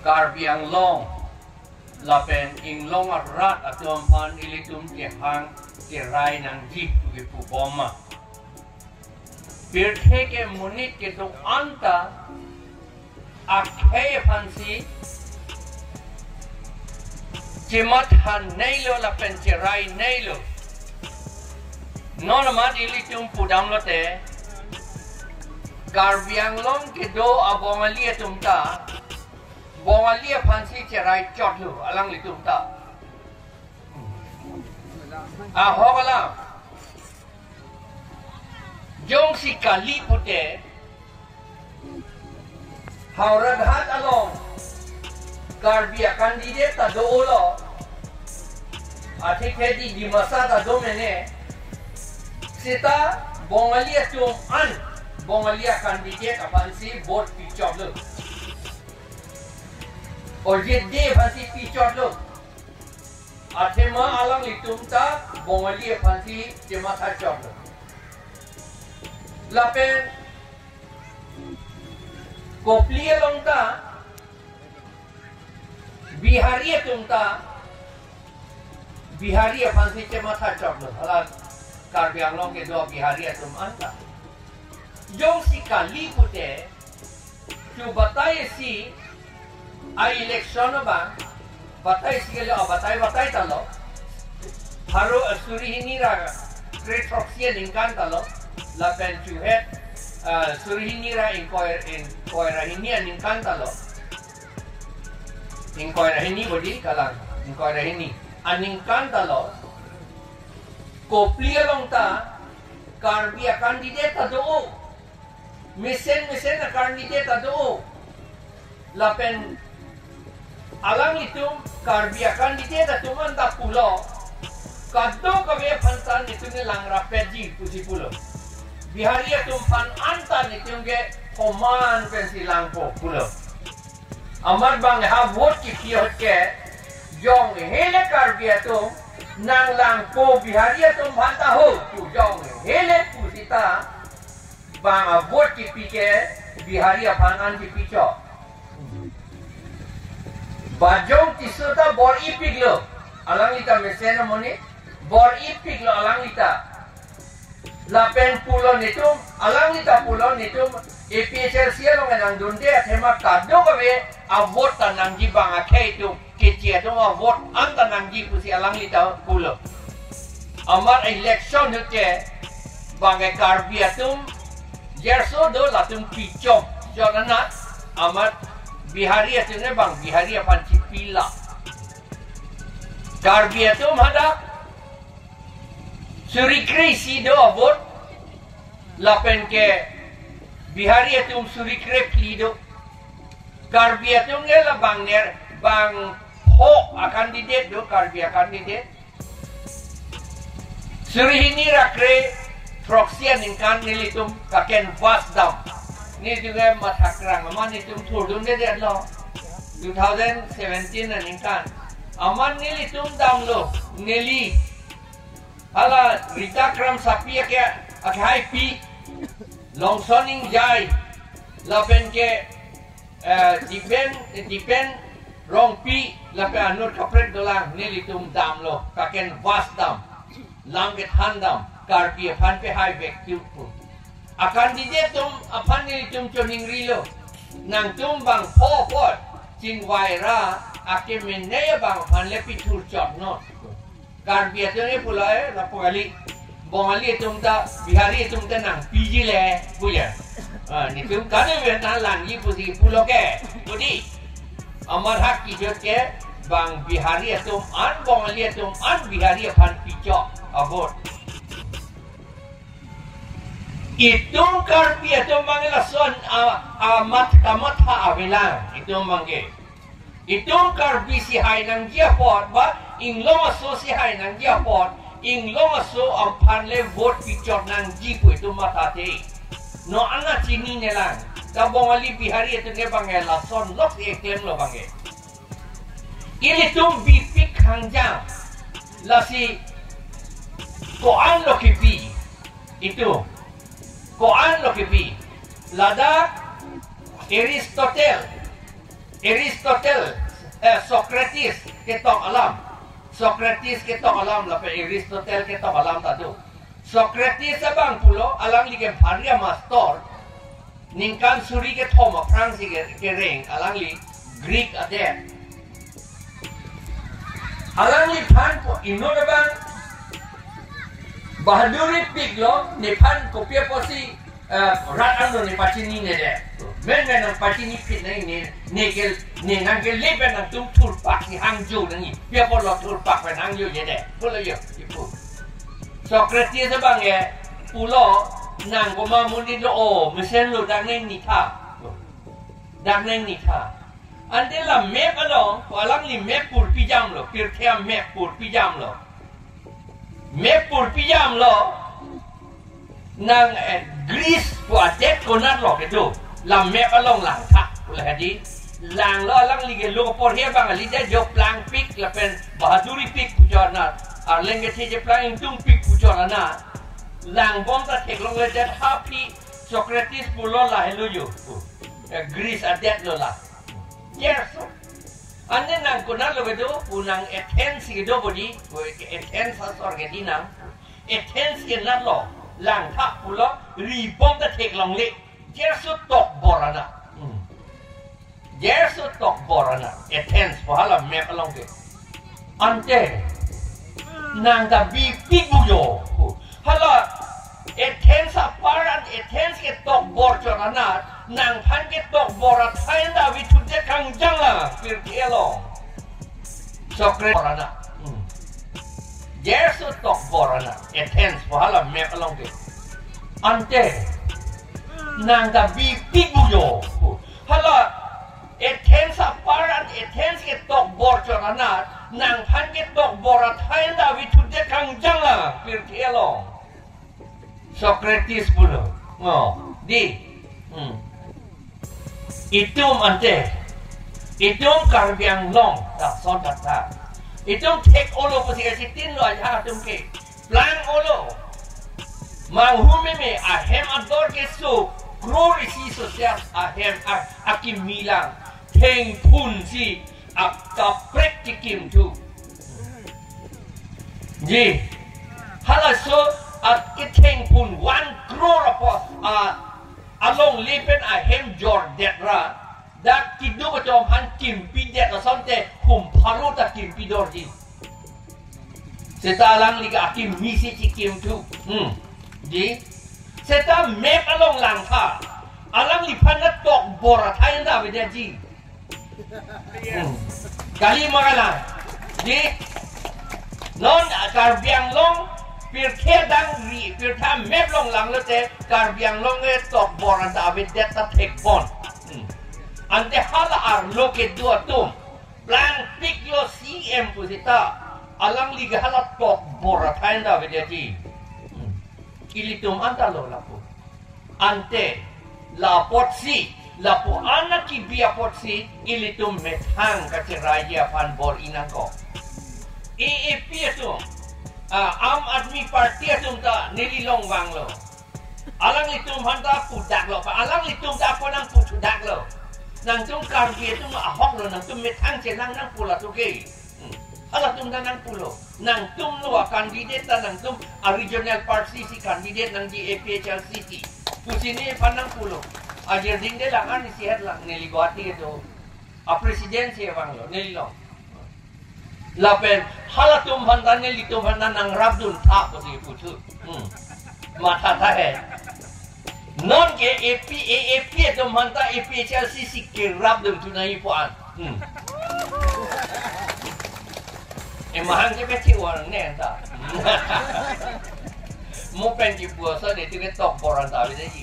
Karbi Anglong, lapen Inglong arat atau phan ilitum kehang kerai nangjima Ameiphu boma. Birthe ke munit ke tu anta akhe phansi Cimat han nailo lapen kerai nailo. Non mat ilitum pudam lote. Karbi Anglong ke do abongalia tumta. Bongalia phansi kerai chotlu alang litumta. Hogala. Jong si kali pute. Hauradhat along. Karbi candidate ta do lo. Atik hedi di masa ta do mene. Sita bongalia tum an. Bongalia candidate phansi vote pichot lo. और ये दे फांसी पीछे लो आथे माँ आलंग लिटुमता बोंगली फांसी जेमा था चौक लापेन कोपली लोंगता बिहारी तुमता बिहारी फांसी जेमा था चौक हला कार्बी आंगलोंग के दो बिहारी तुम अंता जों सी काली पुटे जो बताए सी आई इलेक्शन बang batai sigala batai talo haro surihini ra great proxy lingkan talo la pen chuhet surihini ra inquire lingkan talo inquire hini bodi kalang inquire hini aningkan talo Kopi longta Karbi candidate tado misen candidate tado la pen alang itum Karbi candidate atum anda pulo kaddo kabe phantan itum lang rapeji pusi pulo bihari atum phan anta itum ge command pensi lang po pulo amar bang ha vote ki kiot ke jong hele Karbi atum nang lang po bihari atum phanta ho tu jong hele pusita bang vote ki pike bihari phan an ki picho Bajong tisuta bor ipig lo alang ita mesena moni bor ipig lo alang ita lapen pulo nitum alang ita pulo nitum APHLC lo ngang dunde athema kaddo kabe avot tanangji bang akhe itu kecia to avot an tanangji pusi alang ita pulo amar election hute bang Karbi atum yerso do latum pichom jonana amar Bihari atum ne bang Bihari panci pila. Karbi atum ada surikri si do avot lapen ke Bihari atum surikri klido. Karbi atum ne la bang ner bang ho akan didet do Karbi akan didet. Surihini rakre proxy ningkan nilitum kaken fast dam. Ni juga mathakrang aman itu thurdun de lo 2017 ningkan aman nili tum dam lo nili ala rita kram sapia ke akhai pi longsoning jai lapen ke dipen rong pi lapen anur kapret dolang nili tum dam lo kaken vas dam langget handam Karbi phan pe hai bek tu akan dijetum apan ni tum choning rilo nang tum bang pot cing waira ake menaya bang phan le pitur chot no Karbi atone pula rapogali bongali tum ta bihari tum ta nang piji le puya ni tum kane ve na langi pusi pulo ke pudi amar hak ki jot ke bang bihari tum an bongali tum an bihari phan picho abot Itong Karbi itong mga lason amat ha awilang itong mga itong Karbi si hay ng giapot ba Inglong aso si hay ng giapot Inglong aso ang panle vote picture ng jipo itong matate no ana chini nilang kabongali bihari itong bangay lason lok iklem lo bangay ilitong bipik hangjang lasi koan lo kipi itu Koan lo kipi lada Aristotle Aristotle, Socrates ketok alam. Socrates ketok alam lapen Aristotle ketok alam tadu. Socrates abang pulo alang li ke bharia master ningkan suri ke thoma prang si ke reng alang li Greek ade. Alang li phan po inod bang bahaduri piglo ni phan kopi posi rat ando ni pachini ne de. Men nang pachini pit ni ke ni nang ke leben nang tum tur pak ni hangju nang ni. Pia po lo tur pak pen hangju ye de. Pulo yo ipu. Socrates bang ye pulo nang goma muni lo o mesen lo dang neng ni tha. Dang neng ni tha. Ante la map along, alang li map pur pijam lo, pir kaya map pur pijam lo. Map pur pijam lo, nang Greece po adet konat lo kedo. La map along lang tak, pula hadi. Lang lo alang li ke lo por here bang ali de jo plang pik la pen bahaduri pik pujar na. Arleng ke je plang intung pik pujar na. Lang bom ta tek long le de happy Socrates pulo la hello yo. Greece adet lo la. Yes. Ane nang kunal lo bedo punang Athens gedo bodi, Athens asor gedina. Athens ke nalo lang thak pulo ribom ta tek long le. Jesu tok borana. Jesu tok borana. Athens pahala map along ke. Ante nang da bi piguyo. Hala Athens aparat Athens ke tok bor chorana. Nang phan ke tok borat hain da vituje kang janga pir kelong Socrates borana Jesu tok borana Athens pahala map along ke ante nang da bi piguyo hala Athens aparat Athens ke tok bor chorana nang phan ke tok borat hain da vituje kang janga pir kelong Socrates pulo di Itum ante, itum Karbi Anglong tak sodat tak. Itum tek olo pasal sitin lo aja tum ke, plan olo. Manghume me ahem ador ke so, krori si sosial ahem akim milang, teng pun si akta praktikim tu. Ji, halas so akiteng pun 1 crore apos along lipen ahem jor detra dak kidu bacom han kimpi det la sonte hum paru ta kimpi dorji seta alang liga akim misi cikim tu di seta map along lang tha alang li phanat tok bora thain da bede ji kali magala di non Karbi Anglong pir kedang ri pir tham map long lang lote Karbi Anglong e tok boran da abit det ta tek bon ante hala ar loke dua tum plan pik lo CM pusita alang liga hala tok bora thain da bede ji ilitum anta lo lapu ante la potsi la po anak ki bia potsi ilitum methang ka kerai phan bor inako AAP tu Am Admi Party atum ta nililong wang lo. Alang litum hanta pudak lo. Alang litum ta ko nang pudak lo. Nang tum Karbi atum ahok lo nang tum metang cenang nang pula tu ke. Ala tum nang pulo. Nang tum lo kandidat nang tum regional party si kandidat nang di APHLC. Pusini panang pulo. Ajar ding de lang ani sihat lang niligwati itu. A presidency wang lo nililong. Lapen halatum bantane litum bantan nang rabdun tak pasti putu. Mata tahe. Non ke APAP itu manta APHLC si ke rabdun tunai puan. Mahang ke peci orang ni entah. Mau penci puasa dia tu ke tok boran tak bisa ji.